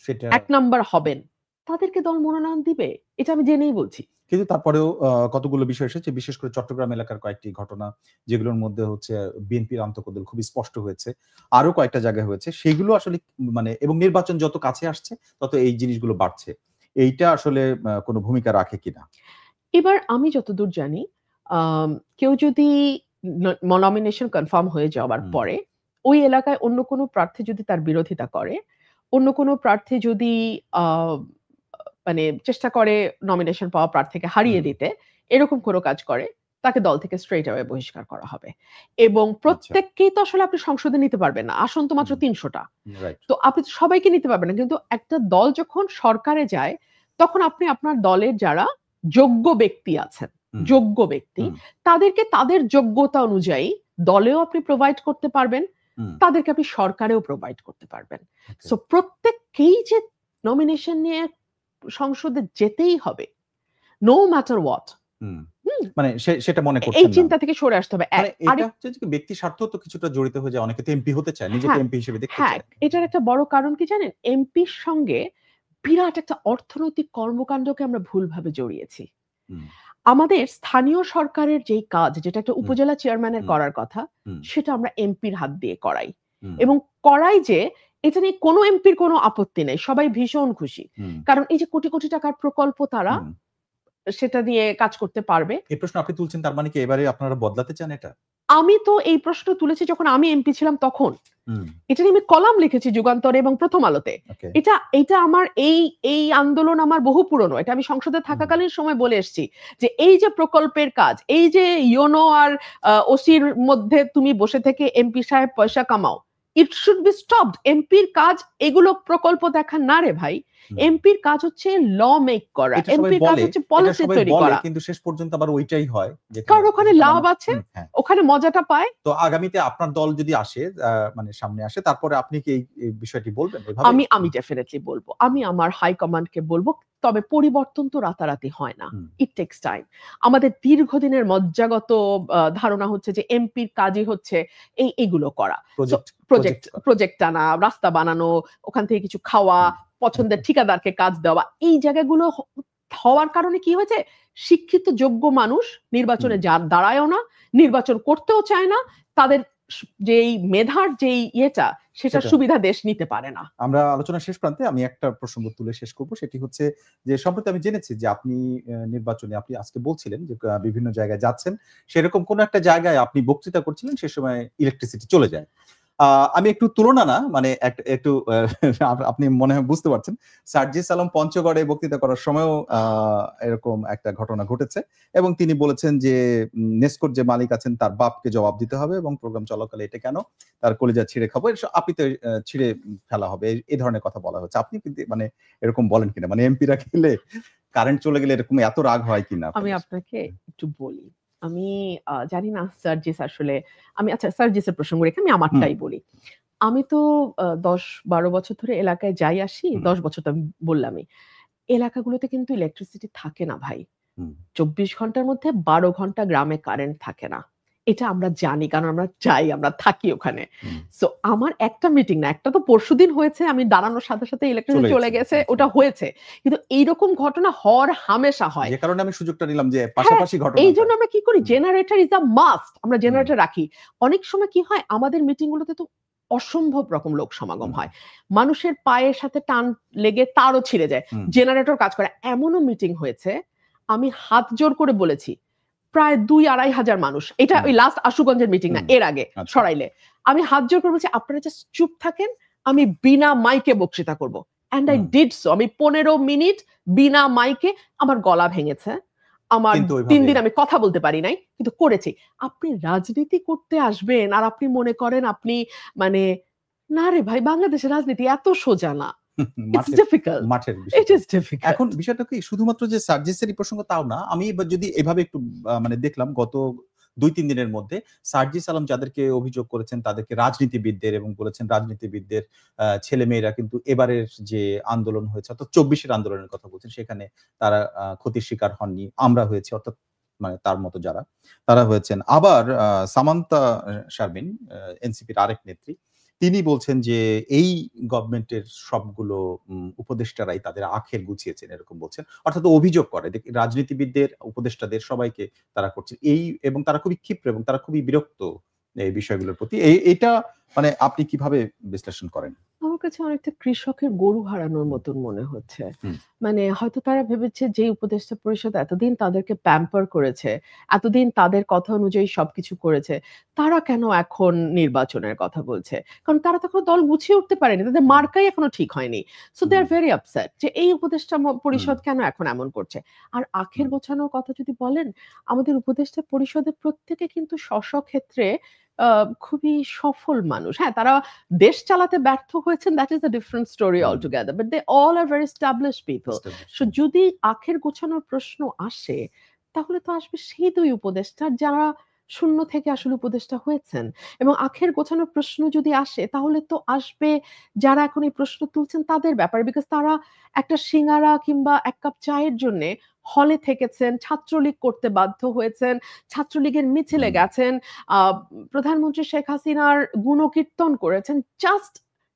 সেটা ১ নাম্বার হবেন, তাদেরকে দল মনোনয়ন দিবে। এটা আমি জেনেই বলছি। কিন্তু তারপরেও কতগুলো বিষয় এসেছে। বিশেষ করে চট্টগ্রাম এলাকার কয়েকটি ঘটনা যেগুলোর মধ্যে হচ্ছে বিএনপির আন্তঃকন্দল খুবই স্পষ্ট হয়েছে। আরো কয়েকটা জায়গায় হয়েছে। সেগুলো আসলে মানে এবং নির্বাচন যত কাছে আসছে তত এই জিনিসগুলো বাড়ছে। এইটা আসলে কোন ভূমিকা রাখে কিনা? এবার আমি যতদূর জানি আম কেউ যদি ন নমিনেশন কনফার্ম হয়ে যাওয়ার হুম, পরে ওই এলাকায় অন্য কোনো প্রার্থী যদি তার বিরোধিতা করে, অন্য কোনো প্রার্থী যদি আ মানে চেষ্টা করে নমিনেশন পাওয়া প্রার্থীকে হারিয়ে হুম, দিতে, এরকম কোনো কাজ করে, তাকে দল থেকে স্ট্রেইট অ্যাওয়ে বহিষ্কার করা হবে। এবং আচ্ছা। প্রত্যেককেই তো আসলে আপনি সংসদে নিতে পারবেন না। আসন তো মাত্র হুম, ৩০০ টা। রাইট। তো আপনি তো সবাইকে নিতে পারবেন না। কিন্তু একটা দল যখন সরকারে যায়, তখন আপনি আপনার দলের যারা যোগ্য ব্যক্তি আছেন, হুম, যোগ্য ব্যক্তি, হুম, তাদেরকে তাদের যোগ্যতা অনুযায়ী দলেও আপনি প্রোভাইড করতে পারবেন, হুম। তাদেরকে আপনি সরকারেও প্রোভাইড করতে পারবেন। ওকে। সো প্রত্যেককেই যে নমিনেশন নিয়ে সংসদে যেতেই হবে, নো ম্যাটার হোয়াট। হুম। হুম? মানে সেটা মনে এই করছেন না। চিন্তা থেকে সরে আসতে হবে। মানে এটা আরেক হচ্ছে যে ব্যক্তি স্বার্থও তো কিছুটা জড়িত হয়ে যায়। অনেকে তো এমপি হতে চায়। নিজেকে হ্যাঁ, এমপি হিসেবে দেখতে হ্যাঁ, চায়। এটার একটা বড় কারণ কি জানেন? এমপির সঙ্গে বিরাট একটা অর্থনৈতিক কর্মকাণ্ডকে আমরা ভুলভাবে জড়িয়েছি। হুম, আমাদের স্থানীয় সরকারের যেই কাজ, যেটা একটা হুম, উপজেলা চেয়ারম্যানের হুম, করার কথা, হুম, সেটা আমরা এমপির হাত দিয়ে করাই। হুম, এবং করাই যে এটা নিয়ে কোনো এমপির কোনো আপত্তি নেই। সবাই ভীষণ খুশি। হুম, কারণ এই যে কোটি, কোটি টাকার প্রকল্প তারা হুম। সেটা দিয়ে কাজ করতে পারবে। এই প্রশ্ন আপনি তুলছেন তার মানে কি এবারে আপনারা বদলাতে চান এটা? আমি তো এই প্রশ্ন তুলেছি যখন আমি এমপি ছিলাম তখন। হুম, এটা নিয়ে আমি কলাম লিখেছি যুগান্তরে এবং প্রথম আলোতে। ওকে। এটা আমার এই আন্দোলন আমার বহু পুরনো। এটা আমি সংসদে হুম, থাকাকালীন সময় বলে এসেছি। যে এই যে প্রকল্পের কাজ, এই যে ইওনো আর ওসির মধ্যে তুমি বসে থেকে এমপি সাহেব পয়সা কামাও। It should be stopped. এমপির কাজ এগুলো প্রকল্প দেখা না রে ভাই। হুম। এমপির কাজ হচ্ছে ল মেক করা। এটা সবাই এমপির কাজ বলে, হচ্ছে পলিসি তৈরি করা। কিন্তু শেষ পর্যন্ত আবার ওইটাই হয় যেখানে কারণ ওখানে পয়সা লাভ কামানো আছে, হ্যাঁ। ওখানে মজাটা পায়। তো আগামীতে আপনার দল যদি আসে মানে সামনে আসে তারপরে আপনি কি এই বিষয়টি বলবেন এভাবেই? আমি ডেফিনিটলি বলব। আমি আমার হাই কমান্ডকে বলব, তবে পরিবর্তন তো রাতারাতি হয় না। হুম, ইট টেকস টাইম। আমাদের দীর্ঘদিনের মজ্জাগত ধারণা হচ্ছে যে এমপির কাজই হচ্ছে এগুলো করা। সো প্রজেক্ট করা। প্রজেক্ট আনা, রাস্তা বানানো, ওখান থেকে কিছু খাওয়া, হুম, পছন্দের ঠিকাদারকে কাজ দেওয়া। এই জায়গাগুলো হওয়ার কারণে কি হয়েছে? শিক্ষিত যোগ্য মানুষ হুম। নির্বাচনে দাঁড়ায়ও না, নির্বাচন করতেও চায় না। তাদের যেই মেধার যেই সেটার সেটা সুবিধা দেশ নিতে পারে না। আমরা আলোচনার শেষ প্রান্তে আমি একটা প্রসঙ্গ তুলে শেষ করব। সেটি হচ্ছে যে সম্প্রতি আমি জেনেছি যে আপনি নির্বাচনে আপনি আজকে বলছিলেন যে বিভিন্ন জায়গায় যাচ্ছেন। সেরকম কোন একটা জায়গায় আপনি বক্তৃতা করছিলেন সে সময় ইলেকট্রিসিটি চলে যায়। আমি একটু তুলনা না মানে একটু আপনি মনে হয় বুঝতে পারছেন। সার্জিস আলম পঞ্চগড়ে বক্তৃতা করার সময়ও এরকম একটা ঘটনা ঘটেছে এবং তিনি বলেছেন যে নেসকোর যে মালিক আছেন তার বাপকে জবাব দিতে হবে এবং প্রোগ্রাম চলাকালে এটা কেন তার কলিজা ছিঁড়ে খাবো, আপিতে ছিঁড়ে ফেলা হবে, এই ধরনের কথা বলা হচ্ছে। আপনি কিন্তু মানে এরকম বলেন কিনা, মানে এমপিরা খেলে কারেন্ট চলে গেলে এরকম এত রাগ হয় কিনা? আমি আপনাকে একটু বলি। আমি জানি না সার্জিস আসলে আচ্ছা সার্জিসের প্রসঙ্গ রেখে আমি আমারটাই বলি। আমি তো ১০-১২ বছর ধরে এলাকায় যাই আসি। ১০ বছর তো আমি বললামই। এলাকাগুলোতে কিন্তু ইলেকট্রিসিটি থাকে না ভাই। ২৪ ঘন্টার মধ্যে ১২ ঘন্টা গ্রামে কারেন্ট থাকে না। এটা আমরা জানি কারণ আমরা যাই, আমরা থাকি ওখানে। সো আমার একটা মিটিং না, একটা তো পরশুদিন হয়েছে। আমি দাঁড়ানোর সাথে, সাথে ইলেকট্রিসিটি চলে গেছে, ওটা হয়েছে। কিন্তু এইরকম ঘটনা হওয়ার হামেশা হয়। যে কারণে আমি সুযোগটা নিলাম যে পাশাপাশি ঘটনা। এইজন্য আমরা কি করি, জেনারেটর ইজ আ মাস্ট। আমরা জেনারেটর রাখি। অনেক সময় কি হয় আমাদের মিটিং গুলোতে তো অসম্ভব রকম লোক সমাগম হয়। মানুষের পায়ের সাথে টান লেগে তারও ছিঁড়ে যায়। জেনারেটর কাজ করে। এমনও মিটিং হয়েছে আমি হাত জোর করে বলেছি প্রায় ২-২.৫ হাজার মানুষ। এটা ওই লাস্ট আশুগঞ্জের মিটিং না, এর আগে সরাইলে। আমি হাত জোর করে বলছি আপনারা জাস্ট চুপ থাকেন, আমি বিনা মাইকে বক্তৃতা করব। And I did so. আমি ১৫ মিনিট বিনা মাইকে, আমার গলা ভেঙেছে। আমার ৩ দিন আমি কথা বলতে পারি নাই, কিন্তু করেছি। আপনি রাজনীতি করতে আসবেন আর আপনি মনে করেন আপনি মানে না রে ভাই, বাংলাদেশের রাজনীতি এত সোজা না। It's difficult. মাঠের It is difficult. এখন বিষয়টা কি শুধুমাত্র যে সার্জিসেরই প্রসঙ্গ তাও না। আমি যদি এভাবে একটু মানে দেখলাম গত ২-৩ দিনের মধ্যে সার্জিস আলম যাদেরকে অভিযোগ করেছেন তাদেরকে রাজনীতিবিদদের এবং বলেছেন রাজনীতিবিদদের ছেলেমেয়েরা কিন্তু এবারের যে আন্দোলন হয়েছে অর্থাৎ ২৪ এর আন্দোলনের কথা বলছেন সেখানে তারা ক্ষতির শিকার হননি। আমরা হয়েছি অর্থাৎ মানে তার মতো যারা তারা হয়েছেন। আবার সামান্তা শারমিন এনসিপির আরেক নেত্রী তিনি বলছেন যে এই গভর্নমেন্টের সবগুলো উপদেষ্টারাই তাদের আখের গুছিয়েছেন এরকম বলছেন। অর্থাৎ অভিযোগ করে রাজনীতিবিদদের, উপদেষ্টাদের সবাইকে তারা করছে। এবং তারা খুবই ক্ষিপ্র এবং তারা খুবই বিরক্ত এই বিষয়গুলোর প্রতি। এটা মানে আপনি কিভাবে বিশ্লেষণ করেন? আমার কাছে অনেকটা কৃষকের গরু হারানোর মতন মনে হচ্ছে। মানে হয়তো তারা ভেবেছে যে উপদেষ্টা পরিষদ এতদিন তাদেরকে প্যাম্পার করেছে, এতদিন তাদের কথা অনুযায়ী সবকিছু করেছে, তারা কেন এখন নির্বাচনের কথা বলছে? কারণ তারা তখন দল গুছিয়ে উঠতে পারেনি। তাদের মার্কাই এখনো ঠিক হয়নি। So they are very upset যে এই উপদেষ্টা পরিষদ কেন এখন এমন করছে? আর আখের গোছানোর কথা যদি বলেন, আমাদের উপদেষ্টা পরিষদের প্রত্যেকে কিন্তু ক্ষেত্রে খুবই সফল মানুষ। হ্যাঁ, তারা দেশ চালাতে ব্যর্থ হয়েছেন, that is a different story altogether. But they all are very established people. So যদি আখের গোছানোর প্রশ্ন আসে, তাহলে তো আসবে সেই ২ উপদেষ্টা যারা শূন্য থেকে আসলে উপদেষ্টা হয়েছেন। এবং আখের গোছানোর প্রশ্ন যদি আসে, তাহলে তো আসবে যারা এখন এই প্রশ্ন তুলছেন তাদের ব্যাপারে। বিকজ তারা একটা সিঙ্গারা কিংবা ১ কাপ চায়ের জন্যে হলে থেকেছেন, ছাত্রলীগ করতে বাধ্য হয়েছেন, ছাত্রলীগের মিছিলে গেছেন, আ প্রধানমন্ত্রী শেখ হাসিনার গুণকীর্তন করেছেন জাস্ট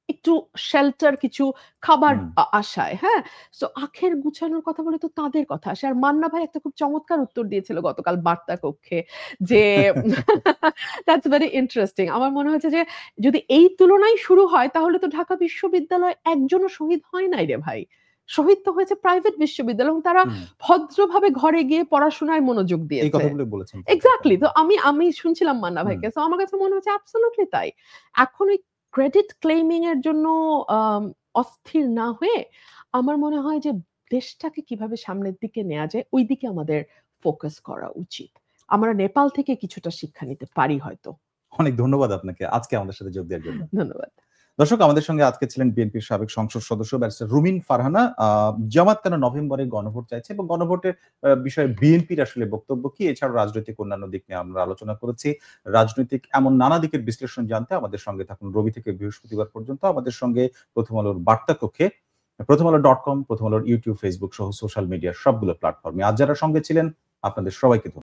একটু শেল্টার, কিছু খাবার আশায়। হ্যাঁ? সো আখের গুছানোর কথা বলে তো তাদের কথা আসে। আর মান্না ভাই একটা খুব চমৎকার উত্তর দিয়েছিল গতকাল বার্তা কক্ষে যে দ্যাটস ভেরি ইন্টারেস্টিং। আমার মনে হয়েছে যে যদি এই তুলনায় শুরু হয় তাহলে তো ঢাকা বিশ্ববিদ্যালয়ে একজনও শহীদ হয় নাই রে ভাই। শহীদ তো হয়েছে প্রাইভেট বিশ্ববিদ্যালয় এবং তারা ভদ্রভাবে ঘরে গিয়ে পড়াশোনায় মনোযোগ দিয়েছে। এই কথাগুলো বলেছেন। এক্সাক্টলি। তো আমি শুনছিলাম মান্না ভাইকে। সো আমার কাছে মনে হচ্ছে অ্যাবসোলিউটলি তাই। এখন ওই ক্রেডিট ক্লেইমিং এর জন্য অস্থির না হয়ে আমার মনে হয় যে দেশটাকে কিভাবে সামনের দিকে নেয়া যায় ওই দিকে আমাদের ফোকাস করা উচিত। আমরা নেপাল থেকে কিছুটা শিক্ষা নিতে পারি হয়তো। অনেক ধন্যবাদ আপনাকে আজকে আমাদের সাথে যোগ দেওয়ার জন্য। ধন্যবাদ। দর্শক, আমাদের সঙ্গে আজকে ছিলেন বিএনপির সাবেক সংসদ সদস্য ব্যারিস্টার রুমিন ফারহানা। জামাত কেন নভেম্বরে গণভোট চাইছে এবং গণভোটের বিষয়ে বিএনপির আসলে বক্তব্য কি, এছাড়াও রাজনৈতিক অন্যান্য দিক নিয়ে আমরা আলোচনা করেছি। রাজনৈতিক এমন নানা দিকের বিশ্লেষণ জানতে আমাদের সঙ্গে থাকুন রবি থেকে বৃহস্পতিবার পর্যন্ত। আমাদের সঙ্গে প্রথম আলোর বার্তা কক্ষে, prothomalo.com, প্রথম আলোর ইউটিউব, ফেসবুক সহ সোশ্যাল মিডিয়ার সবগুলো প্ল্যাটফর্মে। আজ যারা সঙ্গে ছিলেন আপনাদের সবাইকে ধন্যবাদ।